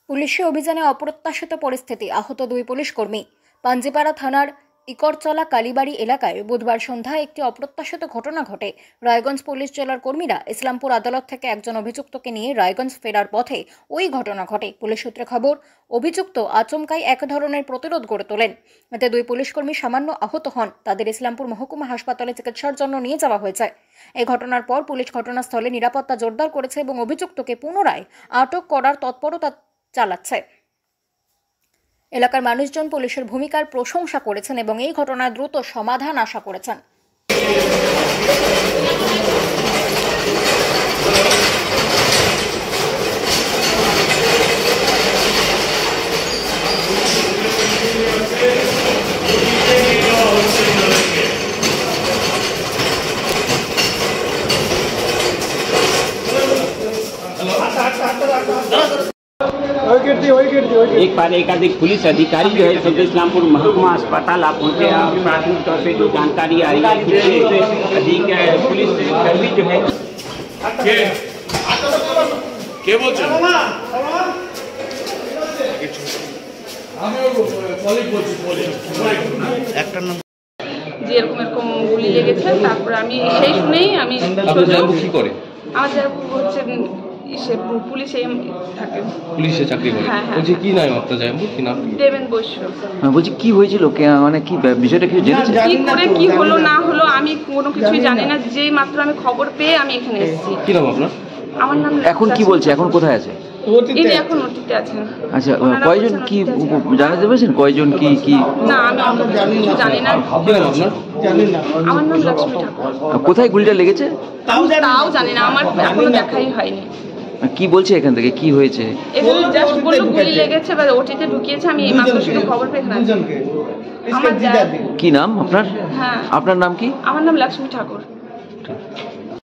পুলিশি অভিযানে অপ্রত্যাশিত পরিস্থিতি, আহত 2 পুলিশ কর্মী। পাঞ্জিপাড়া থানার ইকরচলা কালীবাড়ি এলাকায় বুধবার সন্ধ্যায় একটি অপ্রত্যাশিত ঘটনা ঘটে। রায়গঞ্জ পুলিশ জেলার কর্মীরা ইসলামপুর আদালত থেকে একজন অভিযুক্তকে নিয়ে রায়গঞ্জ ফেরার পথে ওই ঘটনা ঘটে। পুলিশ সূত্রে খবর, অভিযুক্ত আচমকাই এক ধরনের প্রতিরোধ গড়ে তোলেন। এতে 2 পুলিশকর্মী সামান্য আহত হন। তাদের ইসলামপুর মহকুমা হাসপাতালে চিকিৎসার জন্য নিয়ে যাওয়া হয়েছে। এই ঘটনার পর পুলিশ ঘটনাস্থলে নিরাপত্তা জোরদার করেছে এবং অভিযুক্তকে পুনরায় আটক করার তৎপরতা চালাচ্ছে। এলাকার মানুষজন পুলিশের ভূমিকার প্রশংসা করেছেন এবং এই ঘটনার দ্রুত সমাধান আশা করেছেন। एक बार एकाधिक पुलिस अधिकारी जो है सदर इस्लामपुर महकुमा अस्पताल आप पहुंचे। प्राथमिक तौर पे जो जानकारी आ रही है कि अधिक पुलिस कर्मी जो है যে এরকম এরকম গুলি লেগেছে। তারপর আমি সেই শুনেই আমি কি করে আমাদের হচ্ছে পুলিশে থাকে, পুলিশে চাকরি করে। বলছি কি নাম আপনার জায়গায়, কি নাম? দেবেন বৈশ্য। বলছি কি হয়েছিল, মানে কি বিষয়টা কিছু জেনেছেন? কি করে কি হলো না হলো আমি কোনো কিছুই জানি না। যেই মাত্র আমি খবর পেয়ে আমি এখানে এসেছি। কি নাম আপনার? আমার নাম এখন কি বলছে, এখন কোথায় আছে? ইনি এখন ওটিতে আছেন। আচ্ছা, কয়জন কি জানাতে পেরেছেন, কয়জন কি কি? না, আমি অত কিছু জানি না। কি নাম আপনার? আমার নাম লক্ষ্মী ঠাকুর। কোথায় গুলিটা লেগেছে তাও জানি না, আমার এখনো দেখাই হয়নি। কি বলছে এখান থেকে, কি হয়েছে? এখানে জাস্ট বললো গুলি লেগেছে বা ওটিতে ঢুকিয়েছে। আমি এই মাত্র শুধু খবর পেয়ে এখানে আছি। আমার কি নাম আপনার? হ্যাঁ, আপনার নাম কি? আমার নাম লক্ষ্মী ঠাকুর।